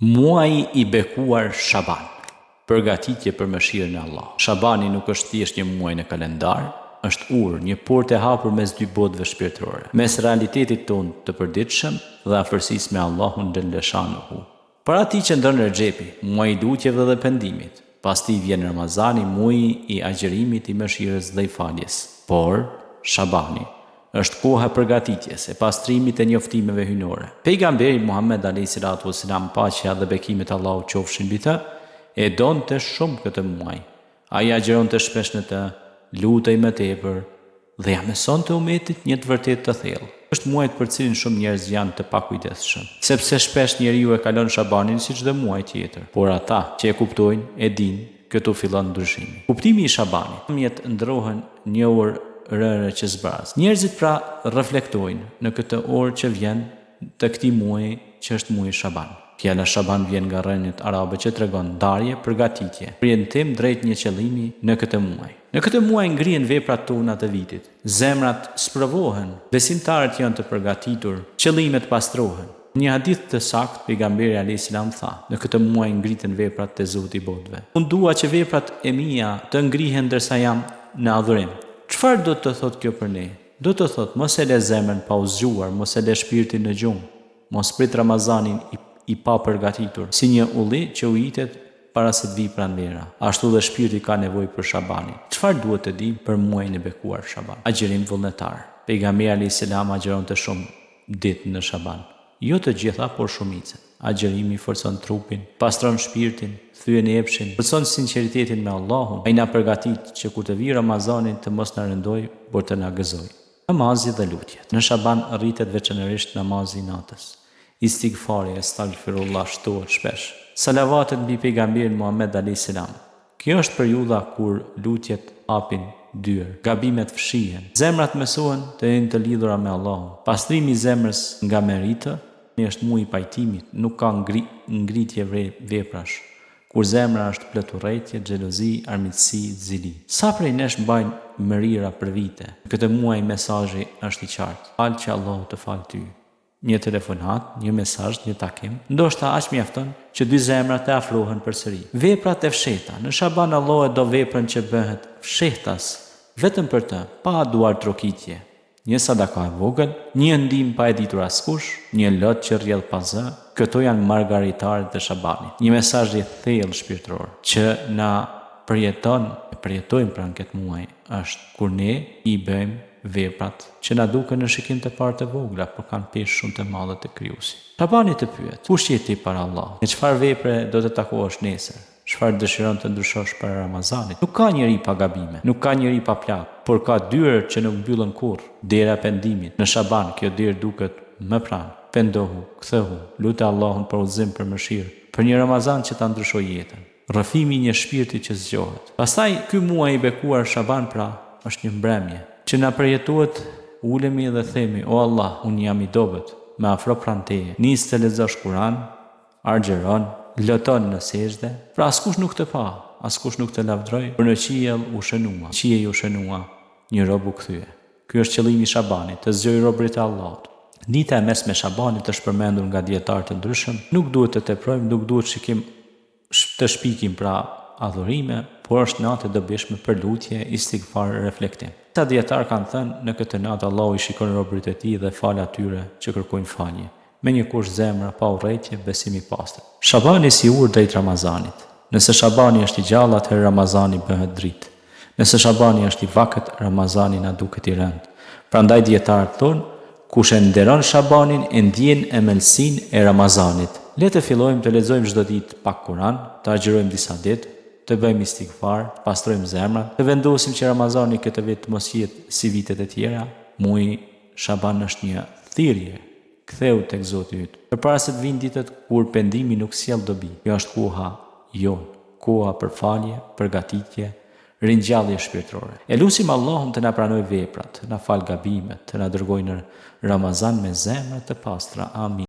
Muaji i bekuar Shaban. Përgatitje për mëshirën e Allah. Shabani nuk është thjesht një muaj në kalendar, është urë, një portë e hapur mes dy botëve shpirtërore, mes realitetit tonë të përditshëm dhe afërsisë me Allahun xhaleshanuhu. Para tij që ndron Rexhepi, muaji i lutjeve dhe pendimit. Pas tij vjen Ramazani, muaji i agjerimit, i mëshirës dhe i faljes. Por Shabani është koha e përgatitjes, e pastrimit e njoftimeve hyjnore. Pejgamberi Muhammed a.s. paqja dhe bekimet e Allahut qofshin mbi të, e donte shumë këtë muaj. Ai agjeronte shpesh në të, lutej më tepër dhe ja mësonte umetit një të vërtetë të thellë. Është muaj për cilin shumë njerëz janë të pakujdesshëm, sepse shpesh njeriu e kalon Shabanin si çdo muaj tjetër. Por ata që e kuptojnë, e dinë, këtu fillon ndryshimi. Kuptimi i Shabanit. Mjet ndrohen një orë rëre që zbraz. Njerëzit pra reflektojnë në këtë orë që vjen të këtij muaji që është muaji Shaban. Fjala Shaban vjen nga rrënjët arabe që tregon ndarje, përgatitje, orientim drejt një qëllimi në këtë muaj. Në këtë muaj ngrihen veprat tona të vitit. Zemrat sprovohen, besimtarët janë të përgatitur, qëllimet pastrohen. Një hadith të saktë pejgamberi alayhis salam tha: në këtë muaj ngriten veprat te Zoti i botëve. Unë dua që veprat e mia të ngrihen ndërsa jam në adhurim. Çfarë do të thotë kjo për ne? Do të thotë mos e lë zemrën pa u zgjuar, mos e lë shpirtin në gjumë, mos prit Ramazanin i pa përgatitur, si një ulli që ujitet para se të vijë pranvera. Ashtu dhe shpirti ka nevojë për Shabanin. Çfarë duhet të di për muajin e bekuar Shaban? Agjerim vullnetar. Pejgamberi alayhis salam agjeronte shumë ditë në Shaban. Jo të gjitha, por shumicën. Agjerimi forcon trupin, pastron shpirtin, thyen epshin, forcon sinqeritetin me Allahun. Ai na përgatit që kur të vijë Ramazani të mos na rëndoj, por të na gëzoj. Namazi dhe lutjet. Në Shaban rritet veçanërisht namazi i natës. Istighfari, astaghfirullah shtohet shpesh. Salavatet mbi pejgamberin Muhammed alayhis salam. Kjo është periudha kur lutjet hapin dyer, gabimet fshihen, zemrat mësohen të jenë të lidhura me Allahun. Pastrimi i zemrës nga merita është muaji i pajtimit, nuk ka ngritje veprash. Kur zemra është plot urrëtie, xhelozi, armiqësi, zili. Sa prej nesh mbajnë mërira për vite. Këtë muaj mesazhi është i qartë. Fal që Allahu të fal ty. Një telefonat, një mesazh, një takim, ndoshta aq mjafton që dy zemra të afrohen përsëri. Veprat e fshehta. Në Shaban Allahu do veprën që bëhet fshehtas vetëm për të, pa duar trokitje. Një sadaka e vogël, një ndihmë pa e ditur askush, një lot që rrjedh pa zë. Këto janë margaritarët e Shabanit. Një mesazh i thellë shpirtëror që na përjetojmë pranë këtë muaj është kur ne i bëjmë veprat që na duken në shikim të parë të vogla, por kanë peshë shumë të madhe të Krijuesit. Shabani të pyet: kush je ti para Allahut? Me çfarë vepre do të takohesh nesër? Çfarë dëshiron të ndryshosh para Ramazanit? Nuk ka njeri pa gabime, nuk ka njeri pa plagë, por ka dyert që nuk mbyllen kurrë. Dera e pendimit. Në Shaban kjo derë duket më pranë. Pendohu, kthehu, lutë Allahun për udhëzim, për mëshirë, për një Ramazan që ta ndryshojë jetën. Rrëfimi i një shpirti që zgjohet. Pastaj ky muaj i bekuar Shaban pra është një mbrëmje që na përjetohet, ulemi dhe themi: o Allah, unë jam i dobët, më afro pranë teje. Nis të lexosh Kur'an, argjeron, loton në sejdë, pra askush nuk të pa, askush nuk të lavdroj, por në qiell u shënua. Qielli u shënua, një rob u kthye. Ky është qëllimi i Shabanit, të zgjojë robërit e Allahut. Dita e mesme e Shabanit është përmendur nga dietarë të ndryshëm. Nuk duhet të teprojmë, nuk duhet të shpikim pra adhurime, por është natë e dobishme për lutje, istighfar, reflektim. Sa dietarë kanë thënë, në këtë natë Allahu i shikon robërit e tij dhe fal atyre që kërkojnë falje, me një kush zemra pa urrëtie, besim i pastër. Shabani si urë drejt Ramazanit. Nëse Shabani është i gjallë, atëherë Ramazani bëhet dritë. Nëse Shabani është i vakët, Ramazani na duket i rënd. Prandaj dietarët thonë, kush e nderon Shabanin e ndjen emelsinë e Ramazanit. Le të fillojmë të lexojmë çdo ditë pak Kur'an, të agjerojmë disa ditë, të bëjmë istighfar, të pastrojmë zemrat, të vendosim që Ramazani këtë vit mos jetë si vitet e tjera. Muaji Shaban është një thirrje. Ktheu tek Zoti yt. Përpara se të vinë ditët kur pendimi nuk sjell dobi. Kjo është koha jon, koha për falje, përgatitje, ringjallje shpirtërore. Elusim Allahun të na pranojë veprat, të na fal gabimet, të na dërgojë në Ramazan me zemra të pastra. Amin.